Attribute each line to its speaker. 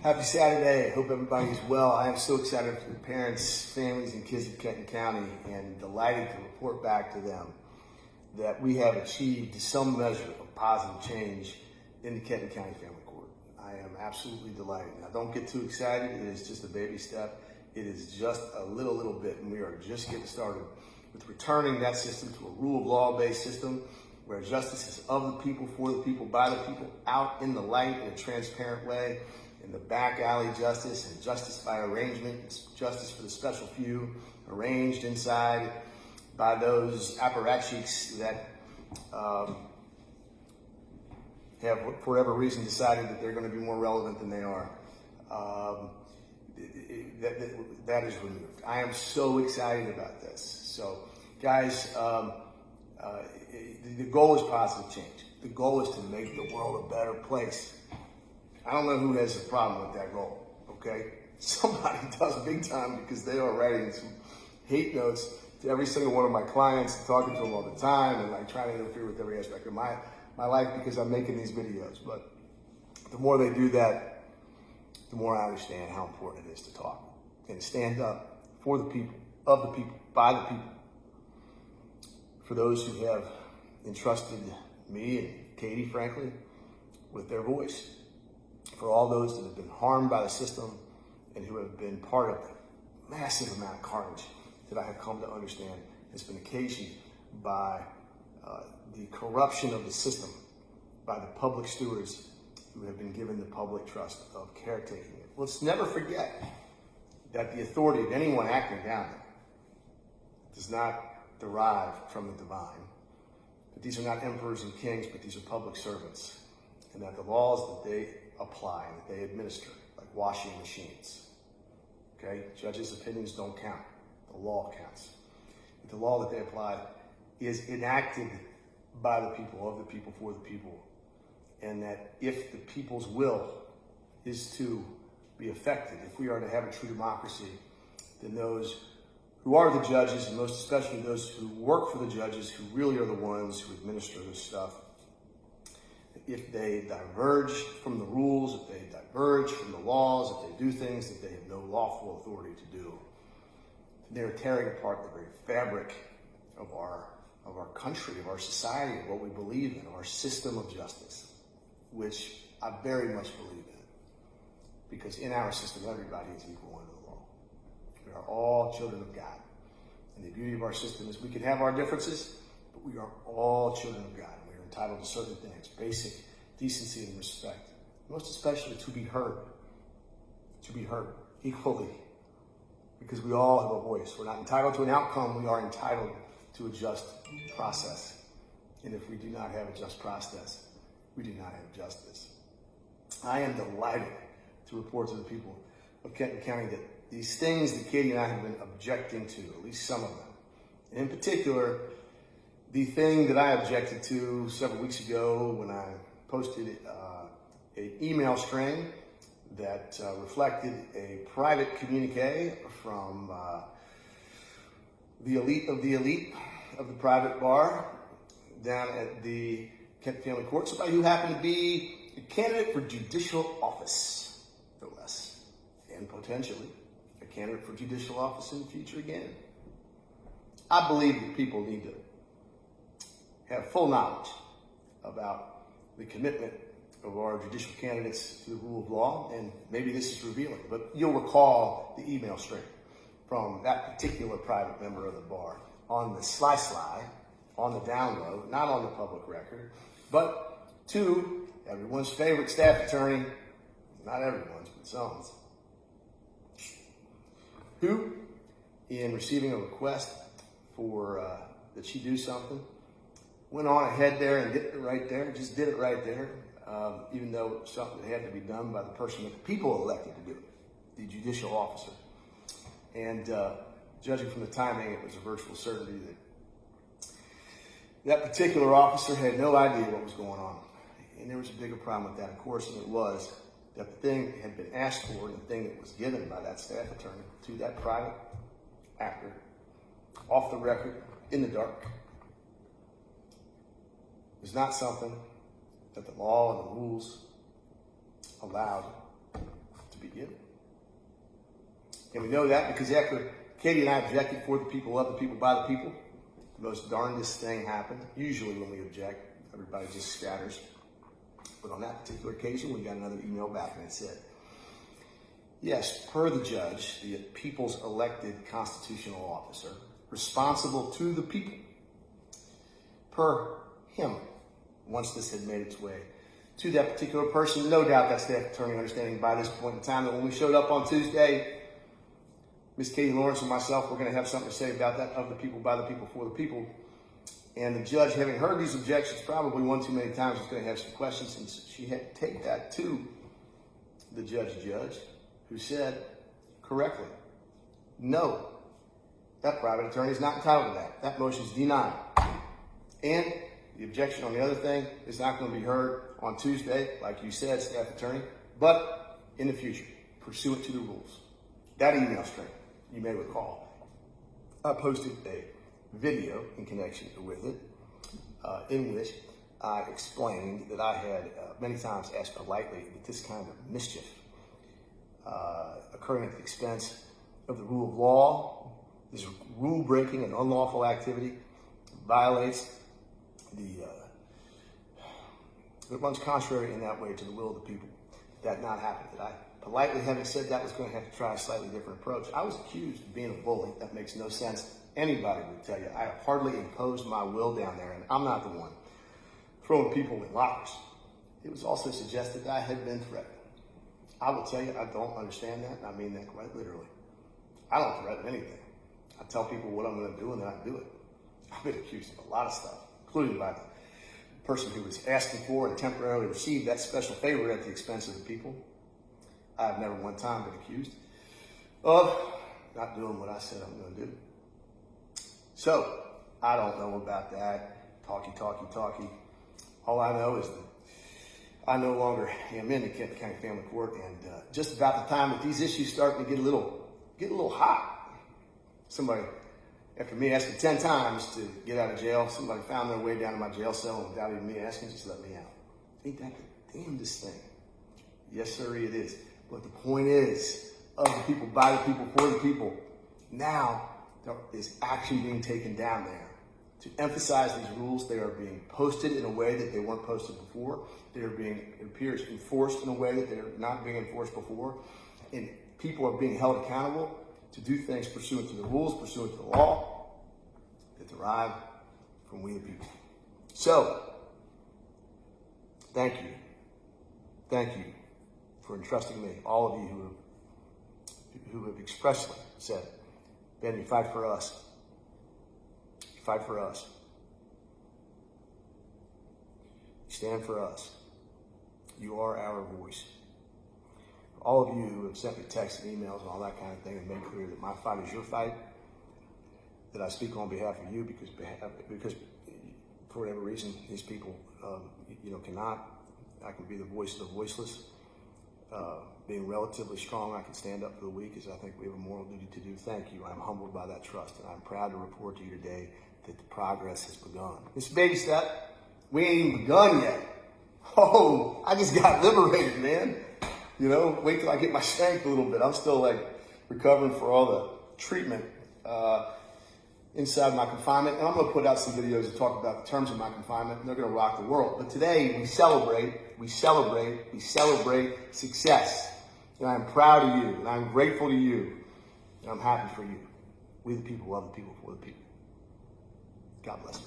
Speaker 1: Happy Saturday. I hope everybody's well. I am so excited for the parents, families, and kids of Kenton County and delighted to report back to them that we have achieved some measure of positive change in the Kenton County Family Court. I am absolutely delighted. Now, don't get too excited. It is just a baby step. It is just a little bit, and we are just getting started with returning that system to a rule of law-based system where justice is of the people, for the people, by the people, out in the light in a transparent way, in the back alley justice and justice by arrangement, justice for the special few, arranged inside by those apparatchiks that have, for whatever reason, decided that they're going to be more relevant than they are. That is removed. I am so excited about this. So, guys, the goal is positive change. The goal is to make the world a better place. I don't know who has a problem with that goal, okay? Somebody does big time because they are writing some hate notes to every single one of my clients, talking to them all the time, and like trying to interfere with every aspect of my life because I'm making these videos. But the more they do that, the more I understand how important it is to talk and stand up for the people, of the people, by the people, for those who have entrusted me and Katy, frankly, with their voice, for all those that have been harmed by the system and who have been part of the massive amount of carnage that I have come to understand has been occasioned by the corruption of the system, by the public stewards who have been given the public trust of caretaking it. Let's never forget that the authority of anyone acting down there does not derive from the divine. That these are not emperors and kings, but these are public servants. And that the laws that they apply, that they administer, like washing machines. Okay? Judges' opinions don't count. The law counts. But the law that they apply is enacted by the people, of the people, for the people. And that if the people's will is to be affected, if we are to have a true democracy, then those who are the judges, and most especially those who work for the judges, who really are the ones who administer this stuff, if they diverge from the rules, if they diverge from the laws, if they do things that they have no lawful authority to do, they're tearing apart the very fabric of our country, of our society, of what we believe in, of our system of justice, which I very much believe in. Because in our system, everybody is equal under the law. We are all children of God. And the beauty of our system is we can have our differences, but we are all children of God. We are entitled to certain things, basic decency and respect, most especially to be heard equally, because we all have a voice. We're not entitled to an outcome, we are entitled to a just process. And if we do not have a just process, we do not have justice. I am delighted to report to the people of Kenton County that these things that Katy and I have been objecting to, at least some of them, and in particular, the thing that I objected to several weeks ago when I posted an email string that reflected a private communique from the elite of the private bar down at the Kenton Family Court, somebody who happened to be a candidate for judicial office, no less, and potentially a candidate for judicial office in the future again. I believe that people need to have full knowledge about the commitment of our judicial candidates to the rule of law, and maybe this is revealing, but you'll recall the email string from that particular private member of the bar on the sly, on the down low, not on the public record, but to everyone's favorite staff attorney, not everyone's, but some's, who, in receiving a request for that she do something, went on ahead there and did it right there, just did it right there, even though it was something that had to be done by the person that the people elected to do it, the judicial officer. And judging from the timing, it was a virtual certainty that particular officer had no idea what was going on. And there was a bigger problem with that, of course, and it was that the thing had been asked for and the thing that was given by that staff attorney to that private actor, off the record, in the dark, was not something that the law and the rules allowed to begin with. And we know that because after Katy and I objected for the people, of the people, by the people, the most darndest thing happened. Usually when we object, everybody just scatters. But on that particular occasion, we got another email back and it said, yes, per the judge, the people's elected constitutional officer, responsible to the people, per him, once this had made its way to that particular person, no doubt that staff attorney understanding by this point in time that when we showed up on Tuesday, Ms. Katy Lawrence and myself were going to have something to say about that, of the people, by the people, for the people. And the judge, having heard these objections probably one too many times, was going to have some questions, and she had to take that to the judge, who said correctly, no, that private attorney is not entitled to that. That motion is denied. And the objection on the other thing is not going to be heard on Tuesday, like you said, staff attorney, but in the future, pursuant to the rules. That email string, you may recall, I posted a video in connection with it, in which I explained that I had many times asked politely that this kind of mischief occurring at the expense of the rule of law, this rule breaking and unlawful activity violates it runs contrary in that way to the will of the people. That not happen. That I politely, having said that, was going to have to try a slightly different approach. I was accused of being a bully. That makes no sense. Anybody would tell you I have hardly imposed my will down there, and I'm not the one throwing people in lockers. It was also suggested that I had been threatened. I will tell you, I don't understand that, and I mean that quite literally. I don't threaten anything. I tell people what I'm going to do, and then I do it. I've been accused of a lot of stuff, including by the person who was asking for and temporarily received that special favor at the expense of the people. I've never one time been accused of not doing what I said I'm going to do. So, I don't know about that. Talky. All I know is that I no longer am in the Kenton County Family Court, and just about the time that these issues starting to get a little hot, somebody, after me asking 10 times to get out of jail, somebody found their way down to my jail cell, and without even me asking, just let me out. Ain't that the damnedest thing? Yes, sir, it is. But the point is, of the people, by the people, for the people, now there is action being taken down there. To emphasize these rules, they are being posted in a way that they weren't posted before. They are being, it appears, enforced in a way that they're not being enforced before. And people are being held accountable to do things pursuant to the rules, pursuant to the law that derive from we the people. So, thank you. Thank you for entrusting me, all of you who have expressly said, Ben, you fight for us. You fight for us. You stand for us. You are our voice. All of you who have sent me texts and emails and all that kind of thing and made clear that my fight is your fight, that I speak on behalf of you because for whatever reason, these people, cannot. I can be the voice of the voiceless. Being relatively strong, I can stand up for the weak, as I think we have a moral duty to do. Thank you. I'm humbled by that trust, and I'm proud to report to you today that the progress has begun. It's a baby step. We ain't even begun yet. Oh, I just got liberated, man. Wait till I get my strength a little bit. I'm still recovering for all the treatment inside my confinement. And I'm going to put out some videos to talk about the terms of my confinement, and they're going to rock the world. But today we celebrate success. And I'm proud of you, and I'm grateful to you, and I'm happy for you. We the people, love the people, for the people. God bless you.